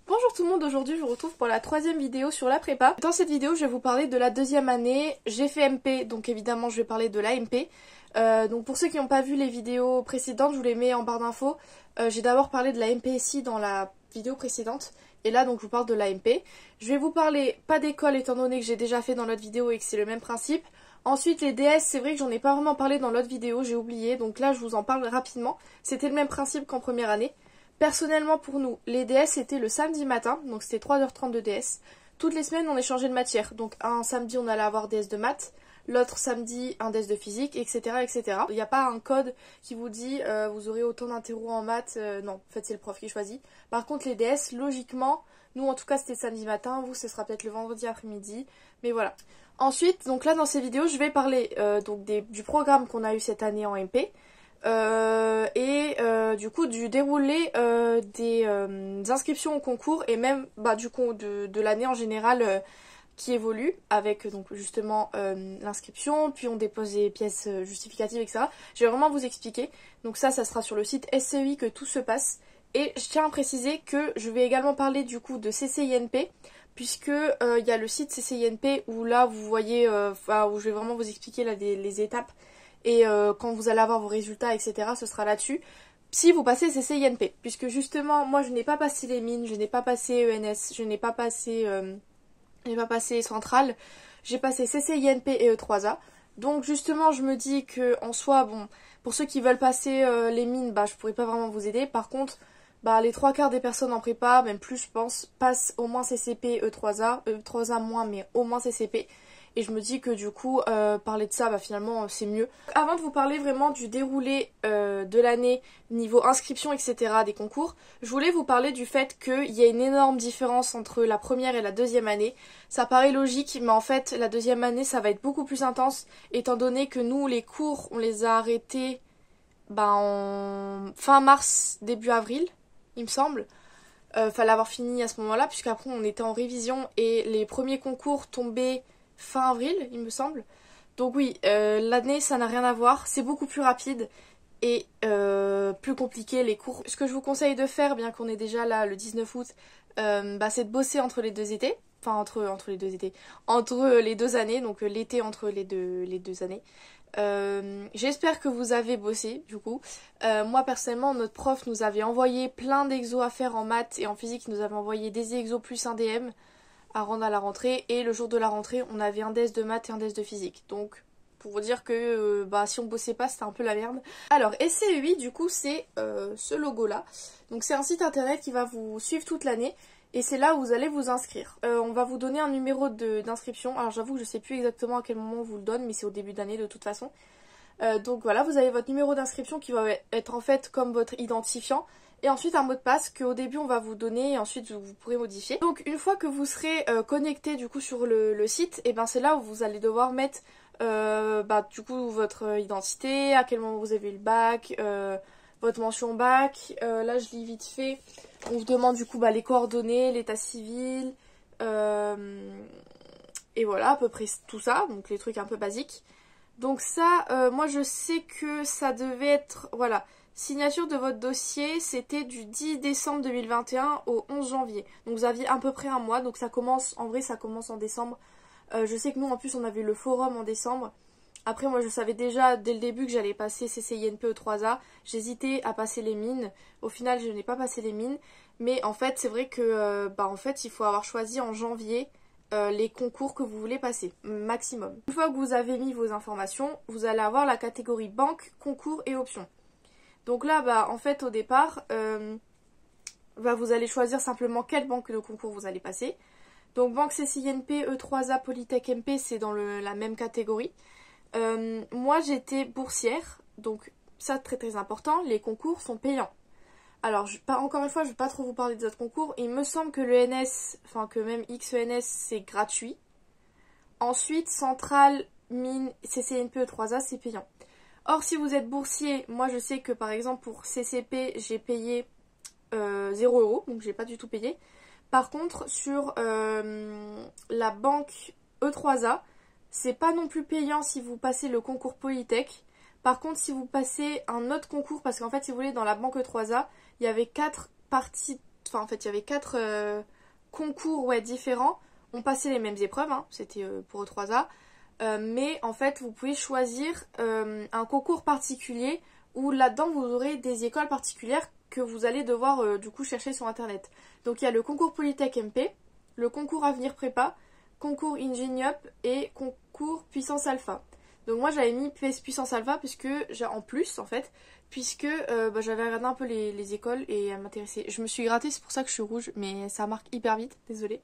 Bonjour tout le monde, aujourd'hui je vous retrouve pour la troisième vidéo sur la prépa. Dans cette vidéo je vais vous parler de la deuxième année. J'ai fait MP, donc évidemment je vais parler de l'AMP. Donc pour ceux qui n'ont pas vu les vidéos précédentes, je vous les mets en barre d'infos. J'ai d'abord parlé de la MPSI dans la vidéo précédente. Et là donc je vous parle de l'AMP. Je vais vous parler pas d'école étant donné que j'ai déjà fait dans l'autre vidéo et que c'est le même principe. Ensuite les DS, c'est vrai que j'en ai pas vraiment parlé dans l'autre vidéo, j'ai oublié. Donc là je vous en parle rapidement. C'était le même principe qu'en première année. Personnellement pour nous, les DS c'était le samedi matin, donc c'était 3h30 de DS. Toutes les semaines on échangeait de matière, donc un samedi on allait avoir DS de maths, l'autre samedi un DS de physique, etc. etc. Il n'y a pas un code qui vous dit vous aurez autant d'interros en maths, non, en fait c'est le prof qui choisit. Par contre les DS, logiquement, nous en tout cas c'était samedi matin, vous ce sera peut-être le vendredi après-midi, mais voilà. Ensuite, donc là dans ces vidéos je vais parler du programme qu'on a eu cette année en MP. Du coup du déroulé des inscriptions au concours et même du coup de l'année en général qui évolue avec donc justement l'inscription, puis on dépose des pièces justificatives, etc. Je vais vraiment vous expliquer. Donc ça sera sur le site SCEI que tout se passe. Et je tiens à préciser que je vais également parler du coup de CCINP, puisque il y a le site CCINP où là vous voyez, où je vais vraiment vous expliquer là, les étapes. Et quand vous allez avoir vos résultats, etc., ce sera là-dessus. Si vous passez CCINP, puisque justement, moi je n'ai pas passé les mines, je n'ai pas passé ENS, je n'ai pas passé Centrale, j'ai passé CCINP et E3A. Donc justement, je me dis que en soi, bon, pour ceux qui veulent passer les mines, je pourrais pas vraiment vous aider. Par contre, les trois quarts des personnes en prépa, même plus je pense, passent au moins CCP, E3A, E3A moins, mais au moins CCP. Et je me dis que du coup, parler de ça, finalement, c'est mieux. Avant de vous parler vraiment du déroulé de l'année, niveau inscription, etc. des concours, je voulais vous parler du fait qu'il y a une énorme différence entre la première et la deuxième année. Ça paraît logique, mais en fait, la deuxième année, ça va être beaucoup plus intense, étant donné que nous, les cours, on les a arrêtés en fin mars, début avril, il me semble. Fallait avoir fini à ce moment-là, puisqu'après, on était en révision et les premiers concours tombaient fin avril, il me semble. Donc oui, l'année, ça n'a rien à voir. C'est beaucoup plus rapide et plus compliqué les cours. Ce que je vous conseille de faire, bien qu'on est déjà là le 19 août, c'est de bosser entre les deux étés. Enfin, entre les deux étés. Entre les deux années, donc l'été entre les deux années. J'espère que vous avez bossé, du coup. Moi, personnellement, notre prof nous avait envoyé plein d'exos à faire en maths et en physique. Il nous avait envoyé des exos plus un DM à rendre à la rentrée, et le jour de la rentrée on avait un DES de maths et un DES de physique, donc pour vous dire que si on bossait pas c'était un peu la merde. Alors SCEI du coup c'est ce logo là, donc c'est un site internet qui va vous suivre toute l'année et c'est là où vous allez vous inscrire. On va vous donner un numéro d'inscription, alors j'avoue que je sais plus exactement à quel moment on vous le donne, mais c'est au début d'année de toute façon. Donc voilà, vous avez votre numéro d'inscription qui va être en fait comme votre identifiant. Et ensuite un mot de passe qu'au début on va vous donner et ensuite vous pourrez modifier. Donc une fois que vous serez connecté du coup sur le site, et c'est là où vous allez devoir mettre du coup votre identité, à quel moment vous avez eu le bac, votre mention bac. Là je lis vite fait. On vous demande du coup les coordonnées, l'état civil, et voilà à peu près tout ça, donc les trucs un peu basiques. Donc ça, moi je sais que ça devait être, voilà, signature de votre dossier, c'était du 10 décembre 2021 au 11 janvier. Donc vous aviez à peu près un mois, donc ça commence, en vrai ça commence en décembre. Je sais que nous en plus on avait eu le forum en décembre. Après moi je savais déjà dès le début que j'allais passer CCINP E3A. J'hésitais à passer les mines. Au final je n'ai pas passé les mines. Mais en fait c'est vrai que en fait il faut avoir choisi en janvier les concours que vous voulez passer, maximum. Une fois que vous avez mis vos informations, vous allez avoir la catégorie banque, concours et options. Donc là, en fait, au départ, vous allez choisir simplement quelle banque de concours vous allez passer. Donc banque CCINP, E3A, Polytech MP, c'est dans la même catégorie. Moi, j'étais boursière, donc ça, très très important, les concours sont payants. Alors, encore une fois, je ne vais pas trop vous parler des autres concours. Il me semble que l'ENS, que même XENS, c'est gratuit. Ensuite, Centrale, Mine, CCNP, E3A, c'est payant. Or, si vous êtes boursier, moi je sais que par exemple pour CCP, j'ai payé 0 €, donc j'ai pas du tout payé. Par contre, sur la banque E3A, c'est pas non plus payant si vous passez le concours Polytech. Par contre, si vous passez un autre concours, parce qu'en fait, si vous voulez, dans la banque E3A, il y avait 4 parties enfin en fait il y avait 4 concours ouais, différents. On passait les mêmes épreuves, hein, c'était pour E3A. Mais en fait vous pouvez choisir un concours particulier où là-dedans vous aurez des écoles particulières que vous allez devoir du coup chercher sur internet. Donc il y a le concours Polytech MP, le concours Avenir Prépa, concours Ingeniup et concours Puissance Alpha. Donc moi j'avais mis Puissance Alpha puisque en plus en fait, puisque j'avais regardé un peu les écoles et elles m'intéressaient. Je me suis grattée, c'est pour ça que je suis rouge, mais ça marque hyper vite, désolée.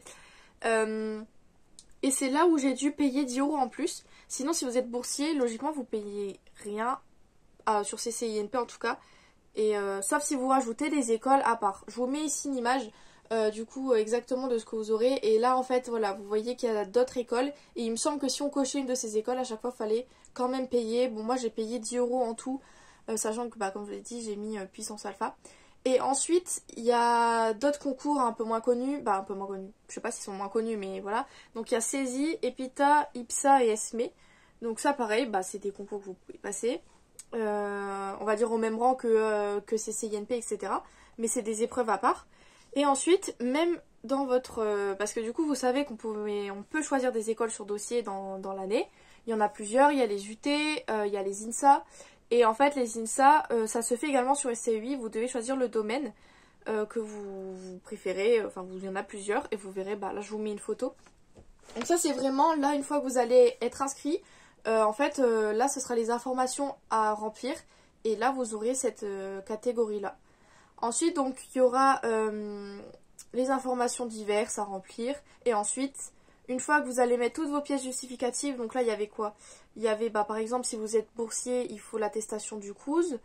Et c'est là où j'ai dû payer 10 € en plus. Sinon si vous êtes boursier, logiquement vous payez rien, sur CCINP en tout cas. Et sauf si vous rajoutez des écoles à part. Je vous mets ici une image du coup exactement de ce que vous aurez. Et là en fait voilà, vous voyez qu'il y a d'autres écoles. Et il me semble que si on cochait une de ces écoles, à chaque fois il fallait quand même payer. Bon moi j'ai payé 10 € en tout. Sachant que comme je l'ai dit, j'ai mis Puissance Alpha. Et ensuite il y a d'autres concours un peu moins connus. Un peu moins connus. Je sais pas s'ils sont moins connus mais voilà. Donc il y a CESI, EPITA, IPSA et ESME. Donc ça pareil, c'est des concours que vous pouvez passer. On va dire au même rang que CCINP, etc. Mais c'est des épreuves à part. Et ensuite, même dans votre... parce que du coup, vous savez qu'on peut choisir des écoles sur dossier dans l'année. Il y en a plusieurs, il y a les UT, il y a les INSA. Et en fait, les INSA, ça se fait également sur SCEI. Vous devez choisir le domaine que vous préférez. Enfin, il y en a plusieurs. Et vous verrez, là, je vous mets une photo. Donc ça, c'est vraiment, là, une fois que vous allez être inscrit... en fait, là, ce sera les informations à remplir. Et là, vous aurez cette catégorie-là. Ensuite, donc, il y aura les informations diverses à remplir. Et ensuite, une fois que vous allez mettre toutes vos pièces justificatives, donc là, il y avait quoi? Il y avait, par exemple, si vous êtes boursier, il faut l'attestation du CRUZ.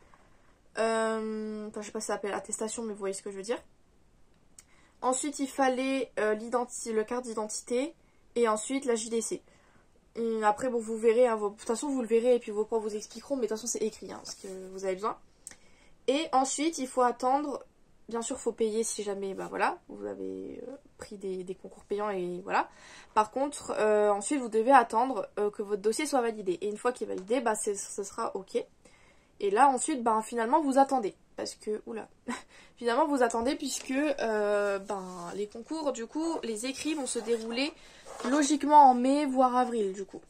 Enfin, je sais pas si ça s'appelle attestation, mais vous voyez ce que je veux dire. Ensuite, il fallait le carte d'identité. Et ensuite, la JDC. Après, bon, vous verrez, hein, de toute façon, vous le verrez et puis vos profs vous expliqueront, mais de toute façon, c'est écrit, hein, ce que vous avez besoin. Et ensuite, il faut attendre, bien sûr, il faut payer si jamais, voilà, vous avez pris des concours payants et voilà. Par contre, ensuite, vous devez attendre que votre dossier soit validé. Et une fois qu'il est validé, ce sera OK. Et là, ensuite, finalement, vous attendez. Parce que, oula, finalement, vous attendez puisque les concours, du coup, les écrits vont se dérouler logiquement en mai, voire avril, du coup.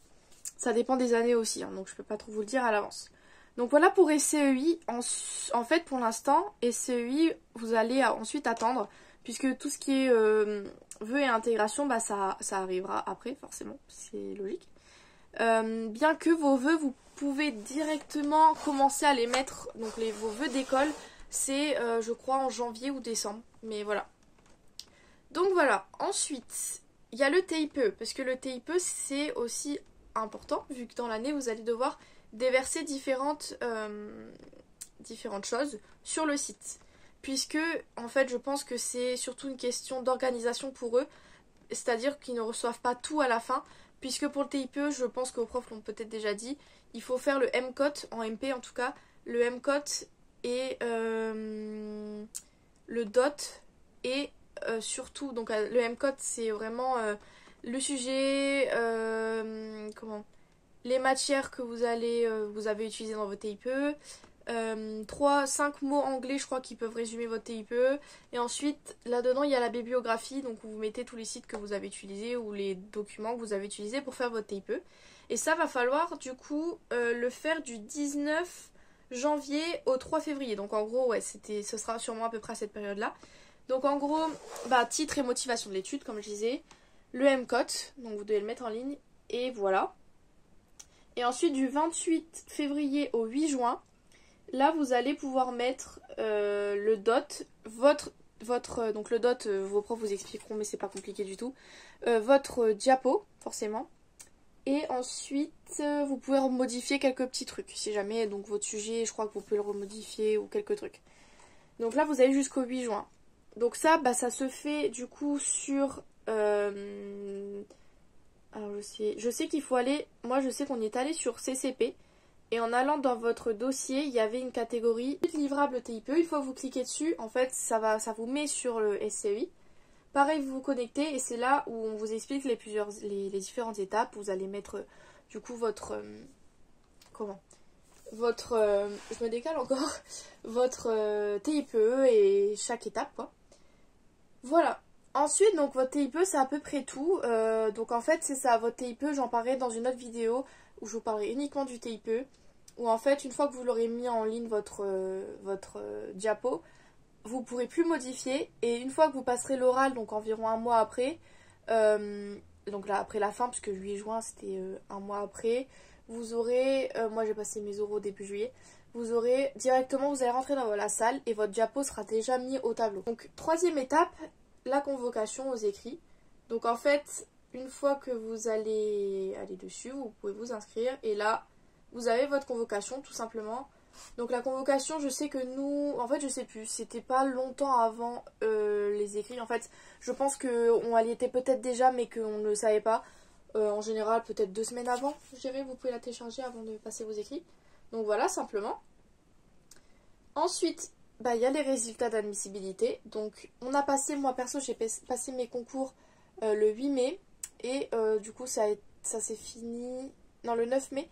Ça dépend des années aussi, hein, donc je peux pas trop vous le dire à l'avance. Donc voilà pour SCEI. En fait, pour l'instant, SCEI, vous allez ensuite attendre, puisque tout ce qui est vœux et intégration, ça arrivera après, forcément, c'est logique. Bien que vos vœux, vous pouvez directement commencer à les mettre, donc vos vœux d'école, c'est je crois en janvier ou décembre, mais voilà. Donc voilà, ensuite, il y a le TIPE, parce que le TIPE c'est aussi important, vu que dans l'année vous allez devoir déverser différentes choses sur le site. Puisque, en fait, je pense que c'est surtout une question d'organisation pour eux, c'est-à-dire qu'ils ne reçoivent pas tout à la fin, puisque pour le TIPE, je pense que vos profs l'ont peut-être déjà dit, il faut faire le MCOT, en MP en tout cas, le MCOT et le DOT et surtout, donc le MCOT c'est vraiment le sujet, les matières que vous avez utilisées dans votre TIPE, 5 mots anglais je crois qui peuvent résumer votre TIPE, et ensuite là-dedans il y a la bibliographie, donc vous mettez tous les sites que vous avez utilisés ou les documents que vous avez utilisés pour faire votre TIPE. Et ça va falloir du coup le faire du 19 janvier au 3 février. Donc en gros, ouais, ce sera sûrement à peu près à cette période-là. Donc en gros, titre et motivation de l'étude, comme je disais. Le MCOT, donc vous devez le mettre en ligne. Et voilà. Et ensuite, du 28 février au 8 juin, là vous allez pouvoir mettre le DOT, donc le DOT, vos profs vous expliqueront, mais c'est pas compliqué du tout. Votre diapo, forcément. Et ensuite, vous pouvez remodifier quelques petits trucs. Si jamais, donc votre sujet, je crois que vous pouvez le remodifier ou quelques trucs. Donc là, vous avez jusqu'au 8 juin. Donc ça, ça se fait du coup sur... alors je sais qu'il faut aller... Moi, je sais qu'on y est allé sur CCP. Et en allant dans votre dossier, il y avait une catégorie livrable TIPE. Une fois que vous cliquez dessus, en fait, ça vous met sur le SCEI. Pareil, vous vous connectez et c'est là où on vous explique les différentes étapes. Vous allez mettre du coup votre... je me décale encore. Votre TIPE et chaque étape, quoi. Voilà. Ensuite, donc votre TIPE, c'est à peu près tout. Donc en fait, c'est ça, votre TIPE, j'en parlerai dans une autre vidéo où je vous parlerai uniquement du TIPE. Où en fait, une fois que vous l'aurez mis en ligne votre diapo, vous pourrez plus modifier. Et une fois que vous passerez l'oral, donc environ un mois après, donc là après la fin, puisque juillet juin c'était un mois après, vous aurez, moi j'ai passé mes oraux début juillet, vous aurez directement, vous allez rentrer dans la salle et votre diapo sera déjà mis au tableau. Donc troisième étape, la convocation aux écrits. Donc en fait, une fois que vous allez aller dessus, vous pouvez vous inscrire et là, vous avez votre convocation tout simplement. Donc la convocation, je sais que nous, en fait je sais plus, c'était pas longtemps avant les écrits. En fait, je pense qu'on y était peut-être déjà mais qu'on ne le savait pas. En général, peut-être 2 semaines avant, je dirais, vous pouvez la télécharger avant de passer vos écrits. Donc voilà, simplement. Ensuite, bah, y a les résultats d'admissibilité. Donc on a passé, moi perso, j'ai passé mes concours le 8 mai. Et du coup, ça s'est fini, non, le 9 mai.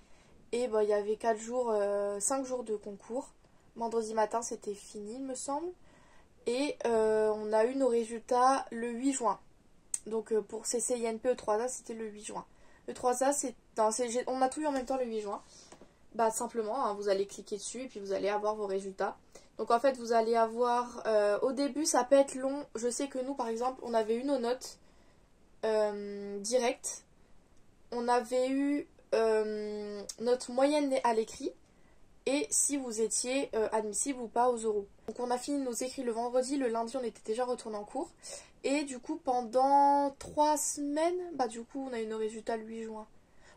Et bah, il y avait 5 jours de concours. Vendredi matin, c'était fini, il me semble. Et on a eu nos résultats le 8 juin. Donc pour CCINP E3A, c'était le 8 juin. E3A, on a tout eu en même temps le 8 juin. Bah simplement, hein, vous allez cliquer dessus et puis vous allez avoir vos résultats. Donc en fait, vous allez avoir... au début, ça peut être long. Je sais que nous, par exemple, on avait eu nos notes directes. On avait eu notre moyenne à l'écrit. Et si vous étiez admissible ou pas aux oraux. Donc on a fini nos écrits le vendredi, le lundi on était déjà retourné en cours. Et du coup pendant 3 semaines, bah du coup on a eu nos résultats le 8 juin.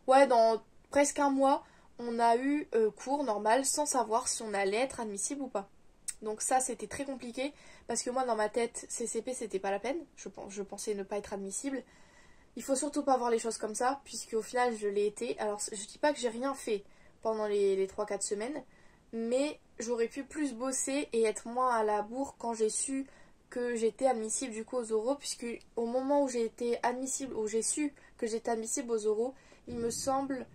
Ouais, dans presque un mois, on a eu cours normal sans savoir si on allait être admissible ou pas. Donc ça c'était très compliqué parce que moi dans ma tête CCP c'était pas la peine. Je pensais ne pas être admissible. Il faut surtout pas voir les choses comme ça puisque au final je l'ai été. Alors je dis pas que j'ai rien fait pendant les 3-4 semaines, mais j'aurais pu plus bosser et être moins à la bourre quand j'ai su que j'étais admissible du coup aux oraux, puisque au moment où j'ai été admissible, où j'ai su que j'étais admissible aux oraux, il me semble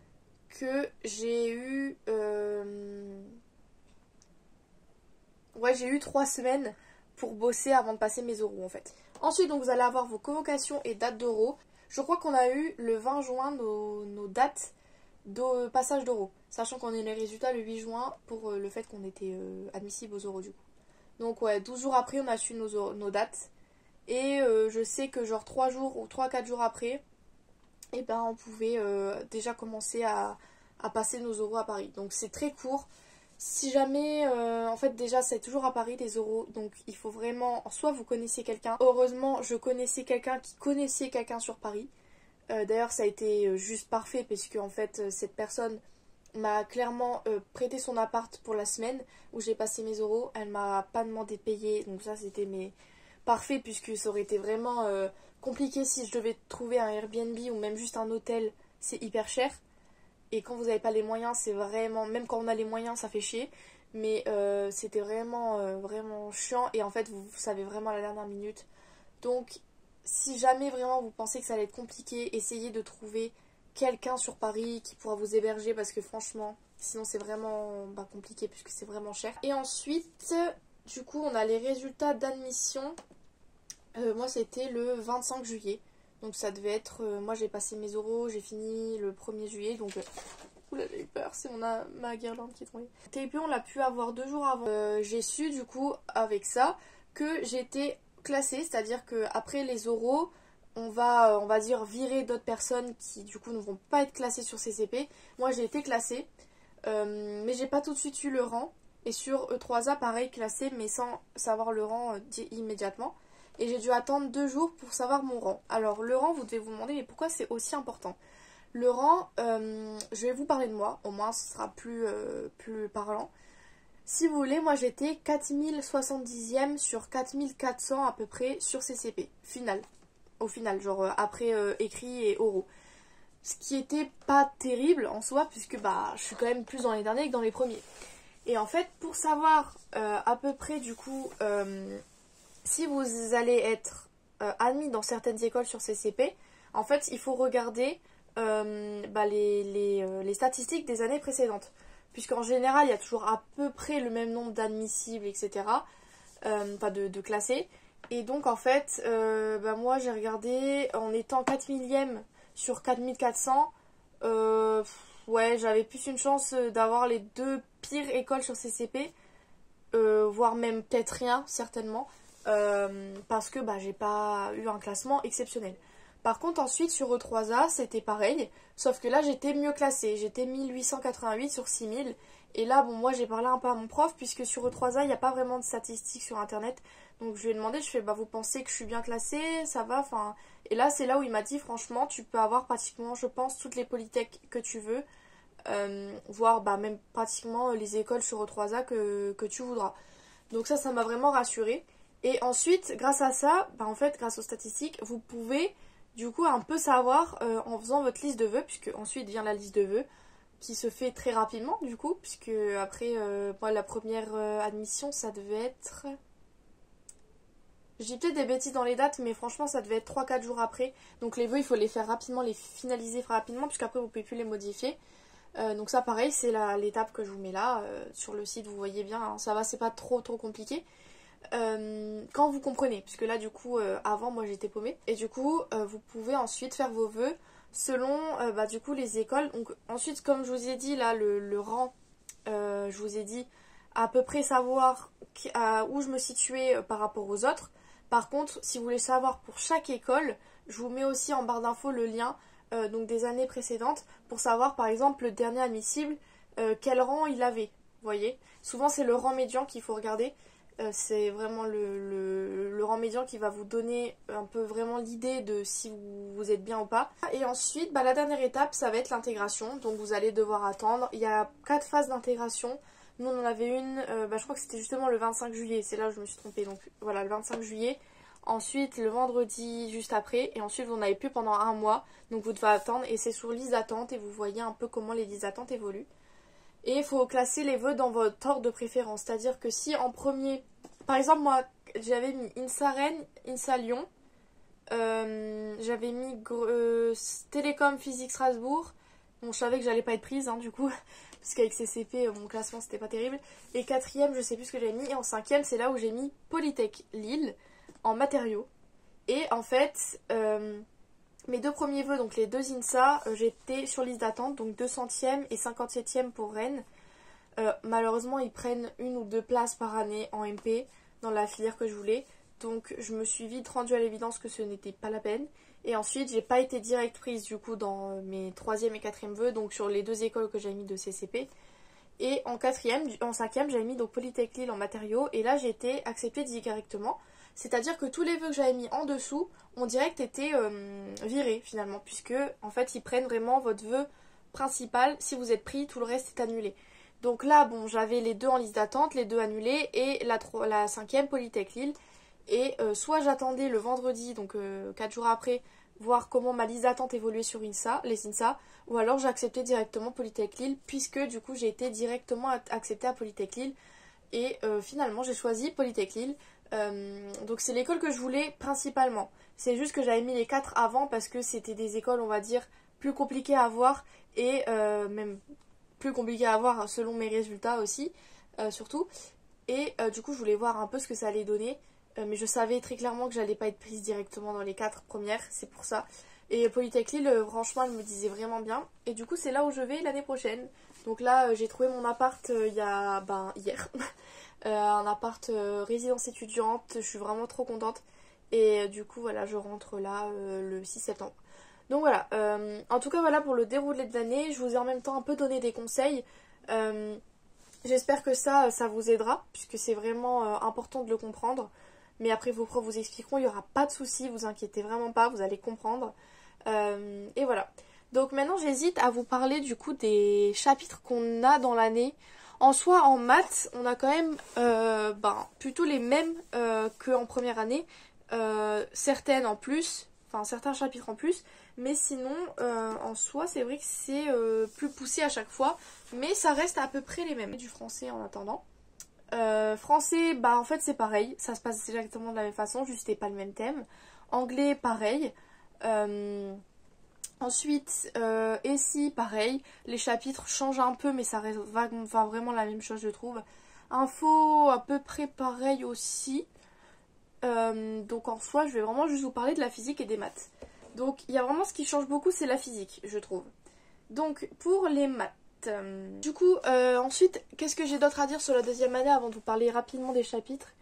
que j'ai eu ouais, j'ai eu 3 semaines pour bosser avant de passer mes oraux en fait. Ensuite donc vous allez avoir vos convocations et dates d'oraux. Je crois qu'on a eu le 20 juin nos dates de passage d'oraux, sachant qu'on a eu les résultats le 8 juin pour le fait qu'on était admissible aux oraux du coup. Donc ouais, 12 jours après on a su nos dates. Et je sais que genre 3 jours ou 3-4 jours après, et ben on pouvait déjà commencer à passer nos oraux à Paris. Donc c'est très court. Si jamais, en fait déjà c'est toujours à Paris les oraux, donc il faut vraiment, soit vous connaissez quelqu'un. Heureusement je connaissais quelqu'un qui connaissait quelqu'un sur Paris. D'ailleurs ça a été juste parfait parce que en fait cette personne m'a clairement prêté son appart pour la semaine où j'ai passé mes oraux. Elle m'a pas demandé de payer, donc ça c'était parfait puisque ça aurait été vraiment compliqué si je devais trouver un Airbnb ou même juste un hôtel, c'est hyper cher. Et quand vous n'avez pas les moyens, c'est vraiment, même quand on a les moyens ça fait chier, mais c'était vraiment chiant et en fait vous savez vraiment à la dernière minute. Donc si jamais vraiment vous pensez que ça allait être compliqué, essayez de trouver quelqu'un sur Paris qui pourra vous héberger parce que franchement, sinon c'est vraiment compliqué puisque c'est vraiment cher. Et ensuite, du coup, on a les résultats d'admission. Moi, c'était le 25 juillet. Donc ça devait être... moi, j'ai passé mes oraux, j'ai fini le 1er juillet. Donc... oula, j'ai eu peur, c'est ma guirlande qui est tombée. TIP, on l'a pu avoir 2 jours avant. J'ai su, du coup, avec ça, que j'étais classée. C'est-à-dire qu'après les oraux, on va dire virer d'autres personnes qui du coup ne vont pas être classées sur CCP. Moi j'ai été classée, mais j'ai pas tout de suite eu le rang. Et sur E3A pareil classée mais sans savoir le rang immédiatement. Et j'ai dû attendre 2 jours pour savoir mon rang. Alors le rang, vous devez vous demander mais pourquoi c'est aussi important. Le rang, je vais vous parler de moi, au moins ce sera plus parlant. Si vous voulez, moi j'étais 4070e sur 4400 à peu près sur CCP, au final, genre après écrit et oraux. Ce qui était pas terrible en soi, puisque bah je suis quand même plus dans les derniers que dans les premiers. Et en fait, pour savoir à peu près du coup si vous allez être admis dans certaines écoles sur CCP, en fait il faut regarder les statistiques des années précédentes. Puisqu'en général, il y a toujours à peu près le même nombre d'admissibles, etc. Enfin de classés. Et donc en fait, moi j'ai regardé en étant 4 millième sur 4400. Ouais, j'avais plus une chance d'avoir les deux pires écoles sur CCP, voire même peut-être rien, certainement, parce que j'ai pas eu un classement exceptionnel. Par contre, ensuite, sur E3A, c'était pareil, sauf que là, j'étais mieux classée. J'étais 1888 sur 6000. Et là, bon, moi, j'ai parlé un peu à mon prof, puisque sur E3A, il n'y a pas vraiment de statistiques sur Internet. Donc, je lui ai demandé, je fais, vous pensez que je suis bien classée, ça va, enfin... Et là, c'est là où il m'a dit, franchement, tu peux avoir pratiquement, je pense, toutes les polytechs que tu veux, voire même pratiquement les écoles sur E3A que tu voudras. Donc ça m'a vraiment rassurée. Et ensuite, grâce à ça, en fait, grâce aux statistiques, vous pouvez du coup un peu savoir en faisant votre liste de vœux, puisque ensuite vient la liste de vœux, qui se fait très rapidement du coup, puisque après, moi, la première admission, ça devait être... Je dis peut-être des bêtises dans les dates, mais franchement, ça devait être 3-4 jours après. Donc les vœux, il faut les faire rapidement, les finaliser rapidement, puisqu'après, vous pouvez plus les modifier. Donc ça, pareil, c'est l'étape que je vous mets là. Sur le site, vous voyez bien, hein, ça va, c'est pas trop compliqué. Quand vous comprenez, puisque là, du coup, avant, moi, j'étais paumée. Et du coup, vous pouvez ensuite faire vos vœux selon, du coup, les écoles. Donc ensuite, comme je vous ai dit, là, le rang, je vous ai dit à peu près savoir où je me situais par rapport aux autres. Par contre, si vous voulez savoir pour chaque école, je vous mets aussi en barre d'infos le lien donc des années précédentes pour savoir par exemple le dernier admissible, quel rang il avait. Vous voyez, souvent c'est le rang médian qu'il faut regarder. C'est vraiment le rang médian qui va vous donner un peu vraiment l'idée de si vous êtes bien ou pas. Et ensuite, la dernière étape, ça va être l'intégration. Donc vous allez devoir attendre. Il y a 4 phases d'intégration. Nous, on en avait une, je crois que c'était justement le 25 juillet. C'est là où je me suis trompée. Donc voilà, le 25 juillet. Ensuite, le vendredi juste après. Et ensuite, vous n'en avez plus pendant un mois. Donc vous devez attendre. Et c'est sur liste d'attente. Et vous voyez un peu comment les listes d'attente évoluent. Et il faut classer les vœux dans votre ordre de préférence. C'est-à-dire que si en premier... Par exemple, moi, j'avais mis INSA Rennes, INSA Lyon. J'avais mis Télécom Physique Strasbourg. Bon, je savais que j'allais pas être prise, du coup. Parce qu'avec CCP, mon classement, c'était pas terrible. Et quatrième, je sais plus ce que j'avais mis. Et en cinquième, c'est là où j'ai mis Polytech Lille, en matériaux. Et en fait... mes deux premiers vœux, donc les deux INSA, j'étais sur liste d'attente, donc 200e et 57e pour Rennes. Malheureusement, ils prennent 1 ou 2 places par année en MP dans la filière que je voulais. Donc je me suis vite rendue à l'évidence que ce n'était pas la peine. Et ensuite, j'ai pas été direct prise du coup dans mes 3e et 4e vœux, donc sur les deux écoles que j'avais mis de CCP. Et en 5e, j'avais mis donc Polytech Lille en matériaux. Et là, j'ai été acceptée directement. C'est-à-dire que tous les vœux que j'avais mis en dessous ont direct été virés finalement. Puisque en fait, ils prennent vraiment votre vœu principal. Si vous êtes pris, tout le reste est annulé. Donc là, bon, j'avais les deux en liste d'attente, les deux annulés. Et la 5e, Polytech Lille. Et soit j'attendais le vendredi, donc 4 jours après, voir comment ma liste d'attente évoluait sur les INSA, ou alors j'acceptais directement Polytech Lille, puisque du coup j'ai été directement acceptée à Polytech Lille, et finalement j'ai choisi Polytech Lille. Donc c'est l'école que je voulais principalement. C'est juste que j'avais mis les 4 avant, parce que c'était des écoles, on va dire, plus compliquées à avoir, et même plus compliquées à avoir selon mes résultats aussi, surtout. Et du coup je voulais voir un peu ce que ça allait donner. Mais je savais très clairement que j'allais pas être prise directement dans les 4 premières, c'est pour ça. Et Polytech Lille, franchement, elle me disait vraiment bien. Et du coup, c'est là où je vais l'année prochaine. Donc là, j'ai trouvé mon appart hier. Un appart résidence étudiante. Je suis vraiment trop contente. Et du coup, voilà, je rentre là le 6 septembre. Donc voilà. En tout cas, voilà pour le déroulé de l'année. Je vous ai en même temps un peu donné des conseils. J'espère que ça vous aidera, puisque c'est vraiment important de le comprendre. Mais après, vos profs vous expliqueront, il n'y aura pas de soucis, vous inquiétez vraiment pas, vous allez comprendre. Et voilà. Donc maintenant, j'hésite à vous parler du coup des chapitres qu'on a dans l'année. En soi, en maths, on a quand même plutôt les mêmes qu'en première année. Certaines en plus, enfin certains chapitres en plus. Mais sinon, en soi, c'est vrai que c'est plus poussé à chaque fois. Mais ça reste à peu près les mêmes. Du français en attendant. Français, en fait c'est pareil, ça se passe exactement de la même façon, juste c'était pas le même thème. Anglais, pareil. Ensuite, SI, pareil. Les chapitres changent un peu, mais ça reste vraiment la même chose, je trouve. Info, à peu près pareil aussi. Donc en soi, je vais vraiment juste vous parler de la physique et des maths. Donc il y a vraiment ce qui change beaucoup, c'est la physique, je trouve. Donc pour les maths. Du coup, ensuite, qu'est-ce que j'ai d'autre à dire sur la deuxième année avant de vous parler rapidement des chapitres?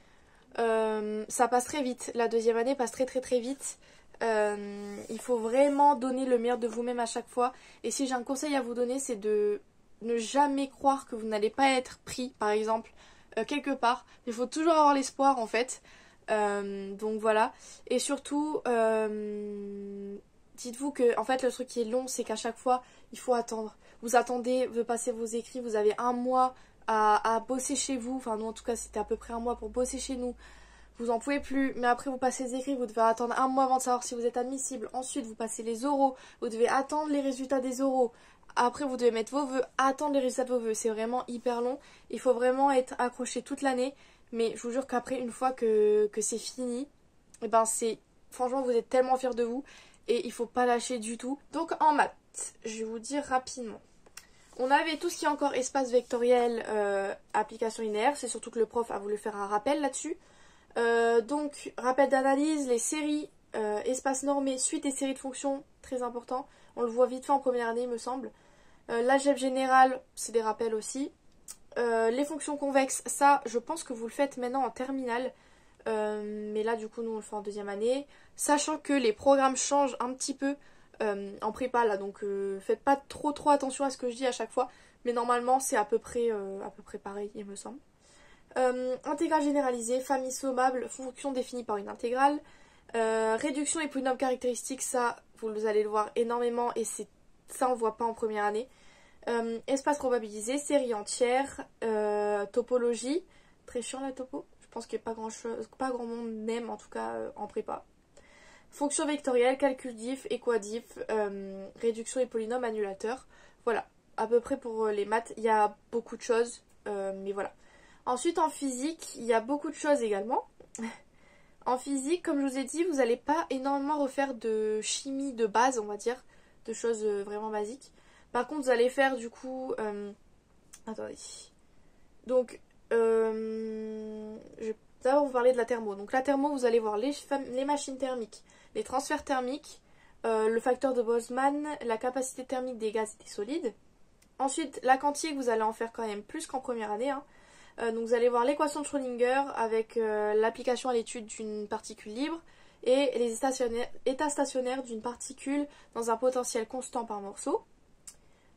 Ça passe très vite, la deuxième année passe très très très vite. Il faut vraiment donner le meilleur de vous-même à chaque fois. Et si j'ai un conseil à vous donner, c'est de ne jamais croire que vous n'allez pas être pris, par exemple, quelque part. Il faut toujours avoir l'espoir en fait. Donc voilà. Et surtout, dites-vous que en fait le truc qui est long, c'est qu'à chaque fois, il faut attendre. Vous attendez, vous passez vos écrits, vous avez un mois à bosser chez vous. Enfin nous en tout cas c'était à peu près un mois pour bosser chez nous. Vous en pouvez plus, mais après vous passez les écrits, vous devez attendre un mois avant de savoir si vous êtes admissible. Ensuite vous passez les oraux, vous devez attendre les résultats des oraux. Après vous devez mettre vos vœux, attendre les résultats de vos vœux. C'est vraiment hyper long. Il faut vraiment être accroché toute l'année. Mais je vous jure qu'après, une fois que c'est fini, et ben c'est... Franchement, vous êtes tellement fiers de vous. Et il faut pas lâcher du tout. Donc en maths, je vais vous dire rapidement. On avait tout ce qui est encore espace vectoriel, application linéaire. C'est surtout que le prof a voulu faire un rappel là-dessus. Donc, rappel d'analyse, les séries, espace normé, suite et séries de fonctions, très important. On le voit vite fait en première année, il me semble. L'algèbre générale, c'est des rappels aussi. Les fonctions convexes, ça, je pense que vous le faites maintenant en terminale. Mais là, du coup, nous, on le fait en deuxième année. Sachant que les programmes changent un petit peu en prépa, là. Donc, faites pas trop attention à ce que je dis à chaque fois. Mais normalement, c'est à peu près pareil, il me semble. Intégrale généralisée, famille sommable, fonction définie par une intégrale. Réduction et polynôme caractéristique, ça, vous allez le voir énormément. Et ça, on le voit pas en première année. Espace probabilisé, série entière, topologie. Très chiant la topo. Je pense qu'il n'y a pas grand monde même, en tout cas en prépa. Fonction vectorielle, calcul diff, équadif, réduction et polynôme annulateur. Voilà, à peu près pour les maths, il y a beaucoup de choses, mais voilà. Ensuite, en physique, il y a beaucoup de choses également. En physique, comme je vous ai dit, vous n'allez pas énormément refaire de chimie de base, on va dire, de choses vraiment basiques. Par contre, vous allez faire du coup... attendez. Donc, je vais d'abord vous parler de la thermo. Donc la thermo, vous allez voir les machines thermiques, les transferts thermiques, le facteur de Boltzmann, la capacité thermique des gaz et des solides. Ensuite, la quantique, vous allez en faire quand même plus qu'en première année. Hein. Donc vous allez voir l'équation de Schrödinger avec l'application à l'étude d'une particule libre et les états stationnaires d'une particule dans un potentiel constant par morceau.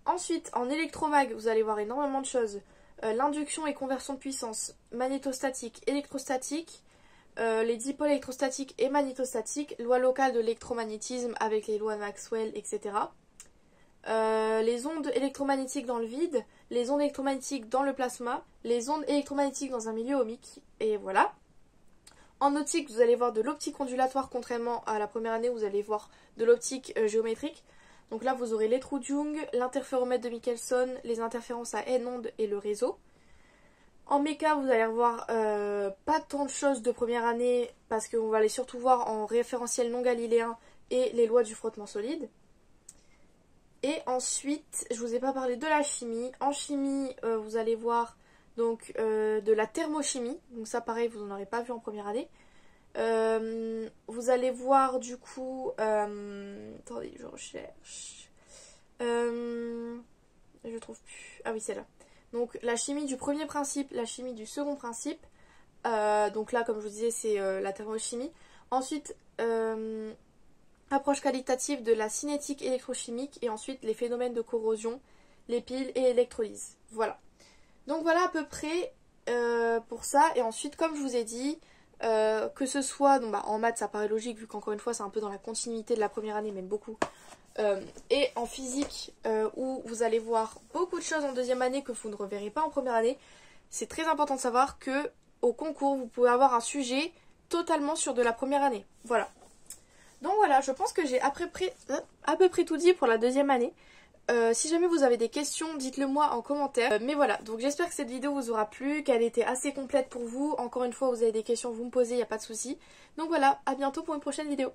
Ensuite, en électromag, vous allez voir énormément de choses. L'induction et conversion de puissance, magnétostatique, électrostatique, les dipôles électrostatiques et magnétostatiques, loi locale de l'électromagnétisme avec les lois de Maxwell, etc. Les ondes électromagnétiques dans le vide, les ondes électromagnétiques dans le plasma, les ondes électromagnétiques dans un milieu ohmique, et voilà. En optique, vous allez voir de l'optique ondulatoire, contrairement à la première année où vous allez voir de l'optique géométrique. Donc là, vous aurez les trous de Young, l'interféromètre de Michelson, les interférences à n ondes et le réseau. En méca, vous allez voir pas tant de choses de première année parce qu'on va les surtout voir en référentiel non galiléen et les lois du frottement solide. Et ensuite, je vous ai pas parlé de la chimie. En chimie, vous allez voir donc de la thermochimie. Donc ça, pareil, vous n'en aurez pas vu en première année. Vous allez voir du coup... attendez, je recherche. Je trouve plus. Ah oui, c'est là. Donc la chimie du premier principe, la chimie du second principe. Donc là, comme je vous disais, c'est la thermochimie. Ensuite, approche qualitative de la cinétique électrochimique. Et ensuite, les phénomènes de corrosion, les piles et l'électrolyse. Voilà. Donc voilà à peu près pour ça. Et ensuite, comme je vous ai dit... que ce soit, donc, en maths ça paraît logique vu qu'encore une fois c'est un peu dans la continuité de la première année, même beaucoup, et en physique où vous allez voir beaucoup de choses en deuxième année que vous ne reverrez pas en première année. C'est très important de savoir que au concours vous pouvez avoir un sujet totalement sur de la première année. Voilà. Donc voilà, je pense que j'ai à peu près tout dit pour la deuxième année. Si jamais vous avez des questions, dites-le moi en commentaire. Mais voilà, donc j'espère que cette vidéo vous aura plu, qu'elle était assez complète pour vous. Encore une fois, vous avez des questions, vous me posez, il n'y a pas de souci. Donc voilà, à bientôt pour une prochaine vidéo.